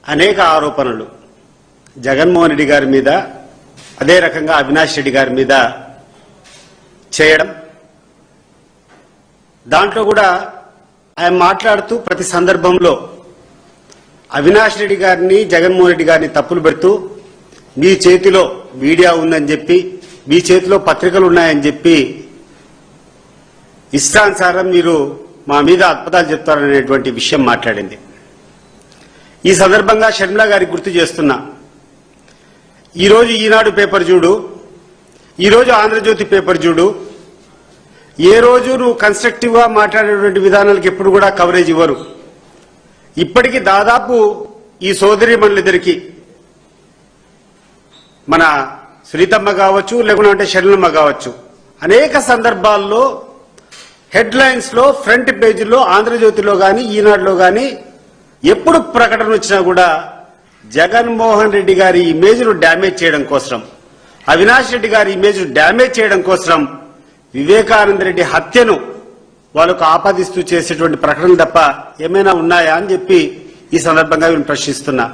అనేక ఆరోపణలు జగన్మోహన్ రెడ్డి గారి మీద అదే రకంగా అవినాష్ రెడ్డి గారి మీద చేయడం, దాంట్లో కూడా ఆయన మాట్లాడుతూ ప్రతి సందర్భంలో అవినాష్ రెడ్డి గారిని జగన్మోహన్ రెడ్డి గారిని తప్పులు పెడుతూ మీ చేతిలో మీడియా ఉందని చెప్పి, మీ చేతిలో పత్రికలు ఉన్నాయని చెప్పి ఇష్టానుసారం మీరు మా మీద అద్భుతాలు చెప్తారనేటువంటి విషయం మాట్లాడింది. ఈ సందర్భంగా షర్మిల గారికి గుర్తు చేస్తున్నా, ఈరోజు ఈనాడు పేపర్ చూడు, ఈరోజు ఆంధ్రజ్యోతి పేపర్ చూడు, ఏ రోజు నువ్వు కన్స్ట్రక్టివ్ గా మాట్లాడేటువంటి విధానాలకు ఎప్పుడు కూడా కవరేజ్ ఇవ్వరు. ఇప్పటికీ దాదాపు ఈ సోదరీమణులిద్దరికి, మన సునీతమ్మ కావచ్చు లేకుంటే షర్మిలమ్మ కావచ్చు, అనేక సందర్భాల్లో హెడ్ లైన్స్ లో ఫ్రంట్ పేజీలో ఆంధ్రజ్యోతిలో గాని ఈనాడులో గాని ఎప్పుడు ప్రకటన వచ్చినా కూడా జగన్మోహన్ రెడ్డి గారి ఇమేజ్ ను డ్యామేజ్ చేయడం కోసం, అవినాష్ రెడ్డి గారి ఇమేజ్ ను డ్యామేజ్ చేయడం కోసం వివేకానంద రెడ్డి హత్యను వాళ్ళకు ఆపాదిస్తూ చేసేటువంటి ప్రకటనలు తప్ప ఏమైనా ఉన్నాయా అని చెప్పి ఈ సందర్భంగా నేను ప్రశ్నిస్తున్నా.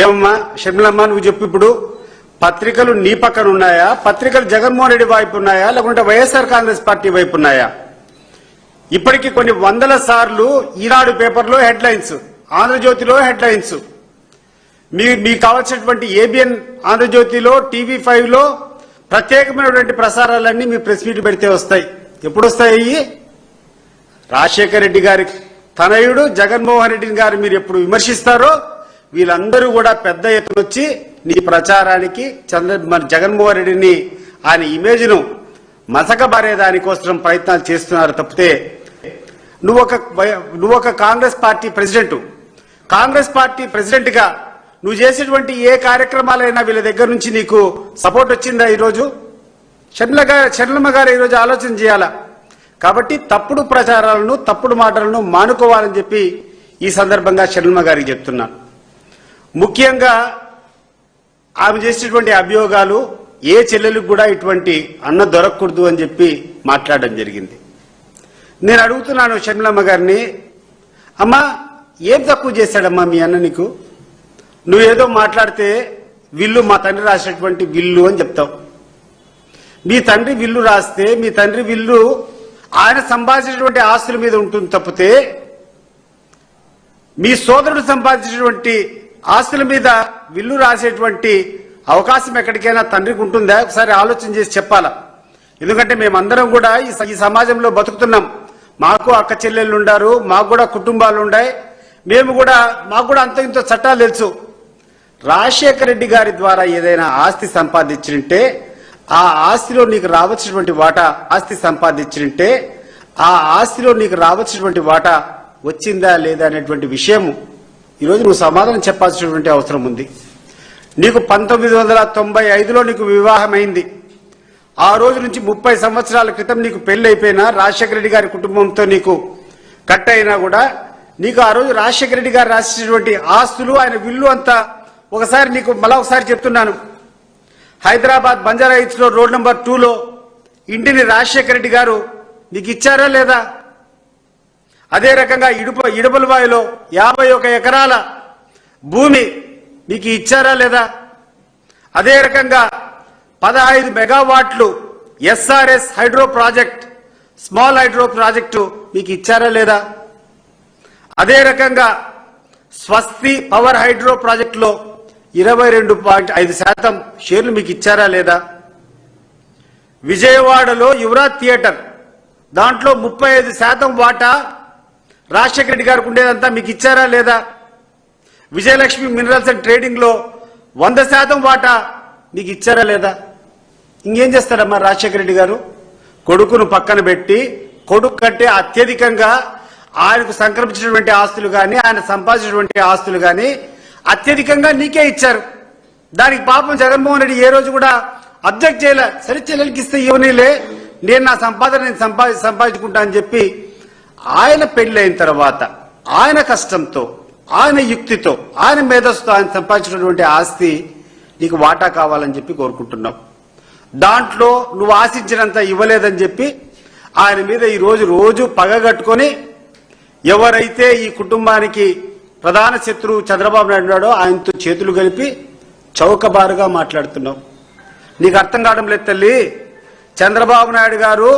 ఏమమ్మా షర్మిలమ్మ, నువ్వు చెప్పు, ఇప్పుడు పత్రికలు నీ పక్కన ఉన్నాయా, పత్రికలు జగన్మోహన్ రెడ్డి వైపు ఉన్నాయా, లేకుంటే వైఎస్ఆర్ కాంగ్రెస్ పార్టీ వైపు ఉన్నాయా? ఇప్పటికీ కొన్ని వందల సార్లు ఈనాడు పేపర్లో హెడ్ లైన్స్, ఆంధ్రజ్యోతిలో హెడ్ లైన్స్, మీకు కావాల్సినటువంటి ఏబిఎన్ ఆంధ్రజ్యోతిలో, టీవీ5 లో ప్రత్యేకమైనటువంటి ప్రసారాలన్నీ మీ ప్రెస్ మీట్ పెడితే వస్తాయి. ఎప్పుడు వస్తాయి? రాజశేఖర రెడ్డి గారి తనయుడు జగన్మోహన్ రెడ్డి గారు మీరు ఎప్పుడు విమర్శిస్తారో వీళ్ళందరూ కూడా పెద్ద ఎత్తున వచ్చి నీ ప్రచారానికి జగన్మోహన్ రెడ్డిని ఆయన ఇమేజ్ ను మసకబారే దానికోసం ప్రయత్నాలు చేస్తున్నారు తప్పితే, నువ్వు ఒక Congress party president, Congress party president గా నువ్వు చేసేటువంటి ఏ కార్యక్రమాలైనా వీళ్ళ దగ్గర నుంచి నీకు సపోర్ట్ వచ్చిందా? ఈరోజు షర్మిలమ్మ గారు ఈరోజు ఆలోచన చేయాలా. కాబట్టి తప్పుడు ప్రచారాలను, తప్పుడు మాటలను మానుకోవాలని చెప్పి ఈ సందర్భంగా షర్మిలమ్మ గారికి చెప్తున్నాను. ముఖ్యంగా ఆమె చేసేటువంటి అభియోగాలు ఏ చెల్లెలకు కూడా ఇటువంటి అన్న దొరకకూడదు అని చెప్పి మాట్లాడడం జరిగింది. నేను అడుగుతున్నాను షర్మిలమ్మ గారిని, అమ్మా ఏం తక్కువ చేశాడమ్మా మీ అన్న నీకు? నువ్వేదో మాట్లాడితే విల్లు మా తండ్రి రాసినటువంటి విల్లు అని చెప్తావు. మీ తండ్రి విల్లు రాస్తే మీ తండ్రి విల్లు ఆయన సంపాదించినటువంటి ఆస్తుల మీద ఉంటుంది తప్పితే, మీ సోదరుడు సంపాదించినటువంటి ఆస్తుల మీద విల్లు రాసేటువంటి అవకాశం ఎక్కడికైనా తండ్రికి ఉంటుందా? ఒకసారి ఆలోచన చేసి చెప్పాలా. ఎందుకంటే మేమందరం కూడా ఈ సమాజంలో బతుకుతున్నాం. మాకు అక్క చెల్లెళ్ళు ఉండారు, మాకు కూడా కుటుంబాలు ఉన్నాయి, మాకు కూడా అంత ఇంత చట్టాలు తెలుసు. రాజశేఖర రెడ్డి గారి ద్వారా ఏదైనా ఆస్తి సంపాదించింటే ఆ ఆస్తిలో నీకు రావాల్సినటువంటి వాటా, ఆస్తి సంపాదించింటే ఆ ఆస్తిలో నీకు రావాల్సినటువంటి వాటా వచ్చిందా లేదా అనేటువంటి విషయం ఈరోజు నువ్వు సమాధానం చెప్పాల్సినటువంటి అవసరం ఉంది. నీకు 1995లో నీకు వివాహమైంది. ఆ రోజు నుంచి 30 సంవత్సరాల క్రితం నీకు పెళ్లి అయిపోయినా, రాజశేఖర రెడ్డి గారి కుటుంబంతో నీకు కట్ అయినా కూడా నీకు ఆ రోజు రాజశేఖర రెడ్డి గారు రాసినటువంటి ఆస్తులు, ఆయన విల్లు అంతా ఒకసారి నీకు మళ్ళా ఒకసారి చెప్తున్నాను. హైదరాబాద్ బంజారా హిల్స్ లో రోడ్ నెంబర్ 2లో ఇంటిని రాజశేఖర రెడ్డి గారు నీకు ఇచ్చారా లేదా? అదే రకంగా ఇడుపులవాయిలో 51 ఎకరాల భూమి మీకు ఇచ్చారా లేదా? అదే రకంగా 15 మెగావాట్లు SRS hydro project, small hydro project మీకు ఇచ్చారా లేదా? అదే రకంగా స్వస్తి పవర్ హైడ్రో ప్రాజెక్టులో 22.5% షేర్లు మీకు ఇచ్చారా లేదా? విజయవాడలో యువరాజ్ థియేటర్ దాంట్లో 35% వాటా రాజశేఖర రెడ్డి గారికి ఉండేదంతా మీకు ఇచ్చారా లేదా? విజయలక్ష్మి మినరల్స్ అండ్ ట్రేడింగ్ లో 100% వాటా మీకు ఇచ్చారా లేదా? ఇంకేం చేస్తాడమ్మా రాజశేఖర రెడ్డి గారు? కొడుకును పక్కన పెట్టి, కొడుకు కంటే అత్యధికంగా ఆయనకు సంక్రమించినటువంటి ఆస్తులు కానీ, ఆయన సంపాదించినటువంటి ఆస్తులు కానీ అత్యధికంగా నీకే ఇచ్చారు. దానికి పాపం జగన్మోహన్ రెడ్డి ఏ రోజు కూడా అబ్జెక్ట్ చేయలే. సరే చెల్లెలకి ఇస్తే ఇవ్వనీలే, నేను నా సంపాదన నేను సంపాదించుకుంటా అని చెప్పి ఆయన పెళ్లైన తర్వాత ఆయన కష్టంతో, ఆయన యుక్తితో, ఆయన మేధస్సుతో ఆయన సంపాదించినటువంటి ఆస్తి నీకు వాటా కావాలని చెప్పి కోరుకుంటున్నావు. దాంట్లో నువ్వు ఆశించినంత ఇవ్వలేదని చెప్పి ఆయన మీద ఈ రోజు పగగట్టుకొని ఎవరైతే ఈ కుటుంబానికి ప్రధాన శత్రువు చంద్రబాబు నాయుడు ఉన్నాడో ఆయనతో చేతులు కలిపి చౌకబారుగా మాట్లాడుతున్నావు. నీకు అర్థం కావడం లేదు తల్లి. చంద్రబాబు నాయుడు గారు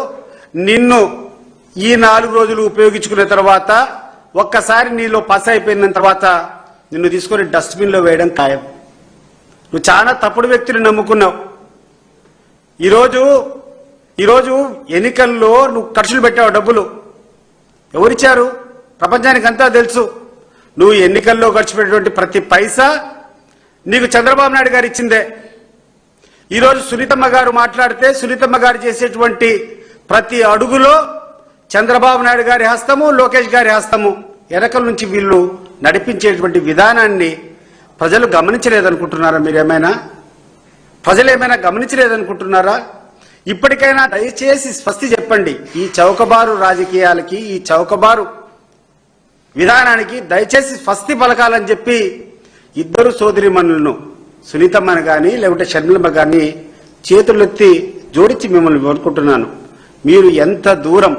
నిన్ను ఈ 4 రోజులు ఉపయోగించుకున్న తర్వాత ఒక్కసారి నీలో పస అయిపోయిన తర్వాత నిన్ను తీసుకొని డస్ట్బిన్లో వేయడం ఖాయం. నువ్వు చాలా తప్పుడు వ్యక్తిని నమ్ముకున్నావు. ఈరోజు ఎన్నికల్లో నువ్వు ఖర్చులు పెట్టావు. డబ్బులు ఎవరిచ్చారు? ప్రపంచానికి అంతా తెలుసు. నువ్వు ఎన్నికల్లో ఖర్చు పెట్టినటువంటి ప్రతి పైసా నీకు చంద్రబాబు నాయుడు గారు ఇచ్చిందే. ఈరోజు సునీతమ్మ గారు మాట్లాడితే సునీతమ్మ గారు చేసేటువంటి ప్రతి అడుగులో చంద్రబాబు నాయుడు గారి హస్తము, లోకేష్ గారి హస్తము. వెనకల నుంచి వీళ్ళు నడిపించేటువంటి విధానాన్ని ప్రజలు గమనించలేదనుకుంటున్నారా? మీరేమైనా ప్రజలు ఏమైనా గమనించలేదనుకుంటున్నారా? ఇప్పటికైనా దయచేసి స్పష్టి చెప్పండి. ఈ చౌకబారు రాజకీయాలకి, ఈ చౌకబారు విధానానికి దయచేసి స్పష్టి పలకాలని చెప్పి ఇద్దరు సోదరిమణులను సునీతమ్మని కానీ లేకుంటే షర్మిలమ్మ కానీ చేతులెత్తి జోడించి మిమ్మల్ని కోరుకుంటున్నాను. మీరు ఎంత దూరం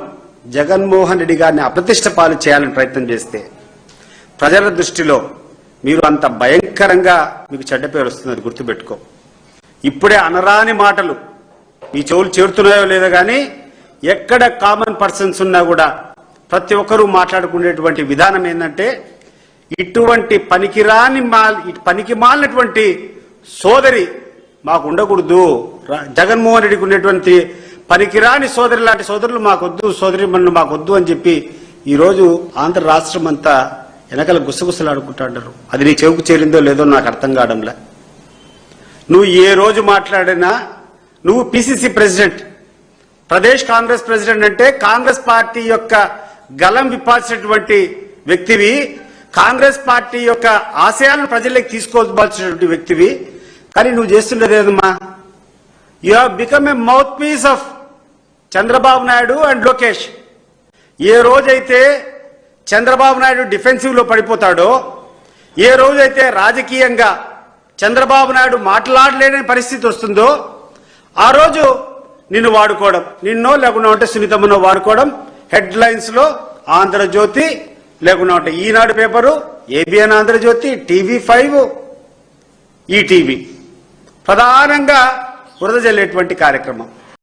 జగన్మోహన్ రెడ్డి గారిని అప్రతిష్ట పాలు చేయాలని ప్రయత్నం చేస్తే ప్రజల దృష్టిలో మీరు అంత భయంకరంగా మీకు చెడ్డ పేరు వస్తుంది. గుర్తుపెట్టుకో. ఇప్పుడే అనరాని మాటలు మీ చెవులు చేరుతున్నాయో లేదో కానీ ఎక్కడ కామన్ పర్సన్స్ ఉన్నా కూడా ప్రతి ఒక్కరూ మాట్లాడుకునేటువంటి విధానం ఏంటంటే ఇటువంటి పనికి మాలినటువంటి సోదరి మాకు ఉండకూడదు. జగన్మోహన్ రెడ్డికి ఉన్నటువంటి పనికిరాని సోదరి లాంటి సోదరులు మాకొద్దు, సోదరి మనులు మాకొద్దు అని చెప్పి ఈరోజు ఆంధ్ర రాష్ట్రం అంతా వెనకాల గుసగుసలాడుకుంటారు. అది నీ చెవుకు చేరిందో లేదో నాకు అర్థం కావడంలే. నువ్వు ఏ రోజు మాట్లాడినా నువ్వు PCC president, Pradesh Congress president అంటే కాంగ్రెస్ పార్టీ యొక్క గలం విప్పాల్సినటువంటి వ్యక్తివి, కాంగ్రెస్ పార్టీ యొక్క ఆశయాలను ప్రజల్లోకి తీసుకోవాల్సినటువంటి వ్యక్తివి. కానీ నువ్వు చేస్తున్నదేదమ్మా, you have become a mouthpiece of Chandrababu Naidu and Lokesh. ఏ రోజైతే చంద్రబాబు నాయుడు డిఫెన్సివ్ లో పడిపోతాడో, ఏ రోజైతే రాజకీయంగా చంద్రబాబు నాయుడు మాట్లాడలేని పరిస్థితి వస్తుందో ఆ రోజు నిన్ను వాడుకోవడం, నిన్నో లేకుండా ఉంటే సునీతమ్మనో వాడుకోవడం, హెడ్ లైన్స్ లో ఆంధ్రజ్యోతి లేకుండా ఉంటే Eenadu paper, ABN Andhra Jyothi, TV5, ETV ప్రధానంగా బురద జల్లేటువంటి కార్యక్రమం.